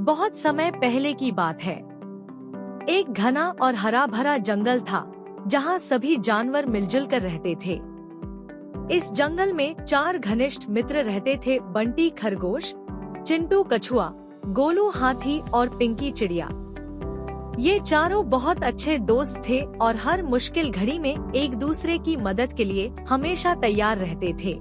बहुत समय पहले की बात है। एक घना और हरा भरा जंगल था जहाँ सभी जानवर मिलजुल कर रहते थे। इस जंगल में 4 घनिष्ठ मित्र रहते थे। बंटी खरगोश, चिंटू कछुआ, गोलू हाथी और पिंकी चिड़िया। ये चारों बहुत अच्छे दोस्त थे और हर मुश्किल घड़ी में एक दूसरे की मदद के लिए हमेशा तैयार रहते थे।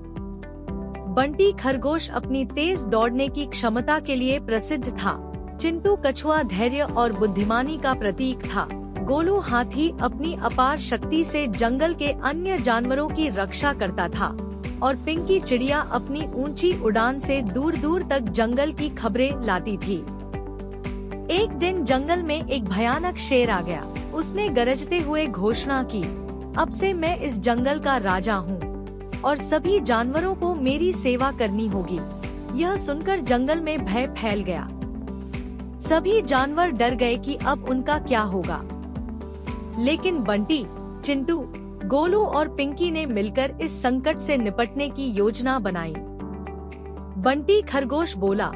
बंटी खरगोश अपनी तेज दौड़ने की क्षमता के लिए प्रसिद्ध था। चिंटू कछुआ धैर्य और बुद्धिमानी का प्रतीक था। गोलू हाथी अपनी अपार शक्ति से जंगल के अन्य जानवरों की रक्षा करता था और पिंकी चिड़िया अपनी ऊंची उड़ान से दूर दूर तक जंगल की खबरें लाती थी। एक दिन जंगल में एक भयानक शेर आ गया। उसने गरजते हुए घोषणा की, अब से मैं इस जंगल का राजा हूँ और सभी जानवरों को मेरी सेवा करनी होगी। यह सुनकर जंगल में भय फैल गया। सभी जानवर डर गए कि अब उनका क्या होगा। लेकिन बंटी, चिंटू, गोलू और पिंकी ने मिलकर इस संकट से निपटने की योजना बनाई। बंटी खरगोश बोला,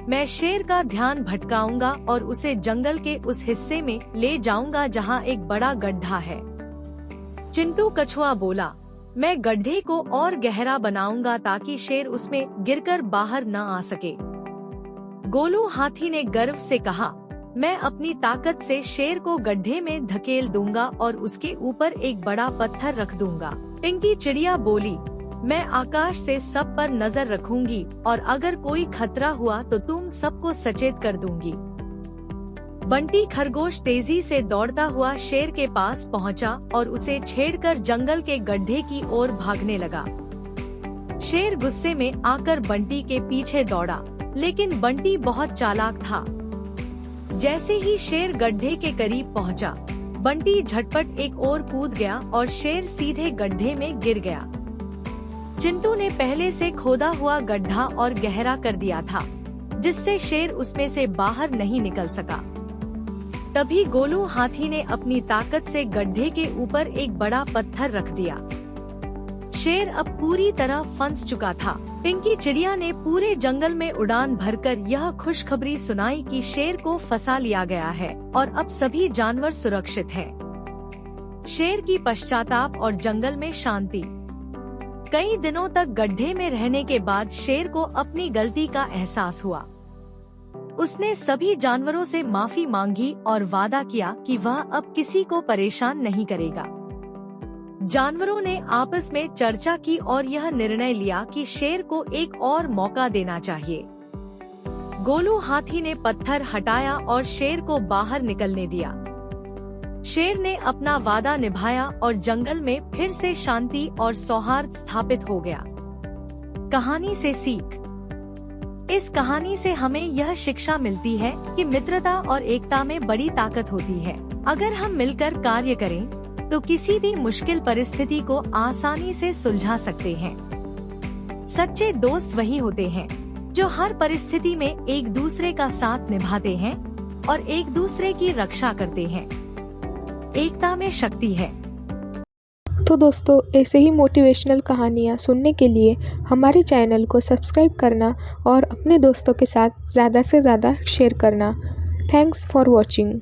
मैं शेर का ध्यान भटकाऊंगा और उसे जंगल के उस हिस्से में ले जाऊंगा जहां एक बड़ा गड्ढा है। चिंटू कछुआ बोला, मैं गड्ढे को और गहरा बनाऊंगा ताकि शेर उसमें गिरकर बाहर न आ सके। गोलू हाथी ने गर्व से कहा, मैं अपनी ताकत से शेर को गड्ढे में धकेल दूंगा और उसके ऊपर एक बड़ा पत्थर रख दूंगा। पिंकी चिड़िया बोली, मैं आकाश से सब पर नजर रखूंगी और अगर कोई खतरा हुआ तो तुम सबको सचेत कर दूंगी। बंटी खरगोश तेजी से दौड़ता हुआ शेर के पास पहुंचा और उसे छेड़कर जंगल के गड्ढे की ओर भागने लगा। शेर गुस्से में आकर बंटी के पीछे दौड़ा, लेकिन बंटी बहुत चालाक था। जैसे ही शेर गड्ढे के करीब पहुंचा, बंटी झटपट एक ओर कूद गया और शेर सीधे गड्ढे में गिर गया। चिंटू ने पहले से खोदा हुआ गड्ढा और गहरा कर दिया था, जिससे शेर उसमें से बाहर नहीं निकल सका। तभी गोलू हाथी ने अपनी ताकत से गड्ढे के ऊपर एक बड़ा पत्थर रख दिया। शेर अब पूरी तरह फंस चुका था। पिंकी चिड़िया ने पूरे जंगल में उड़ान भरकर यह खुशखबरी सुनाई कि शेर को फंसा लिया गया है और अब सभी जानवर सुरक्षित हैं। शेर की पश्चाताप और जंगल में शांति। कई दिनों तक गड्ढे में रहने के बाद शेर को अपनी गलती का एहसास हुआ। उसने सभी जानवरों से माफी मांगी और वादा किया कि वह अब किसी को परेशान नहीं करेगा। जानवरों ने आपस में चर्चा की और यह निर्णय लिया कि शेर को एक और मौका देना चाहिए। गोलू हाथी ने पत्थर हटाया और शेर को बाहर निकलने दिया। शेर ने अपना वादा निभाया और जंगल में फिर से शांति और सौहार्द स्थापित हो गया। कहानी से सीख। इस कहानी से हमें यह शिक्षा मिलती है कि मित्रता और एकता में बड़ी ताकत होती है। अगर हम मिलकर कार्य करें तो किसी भी मुश्किल परिस्थिति को आसानी से सुलझा सकते हैं। सच्चे दोस्त वही होते हैं जो हर परिस्थिति में एक दूसरे का साथ निभाते हैं और एक दूसरे की रक्षा करते हैं। एकता में शक्ति है। तो दोस्तों, ऐसे ही मोटिवेशनल कहानियाँ सुनने के लिए हमारे चैनल को सब्सक्राइब करना और अपने दोस्तों के साथ ज़्यादा से ज़्यादा शेयर करना। Thanks for watching.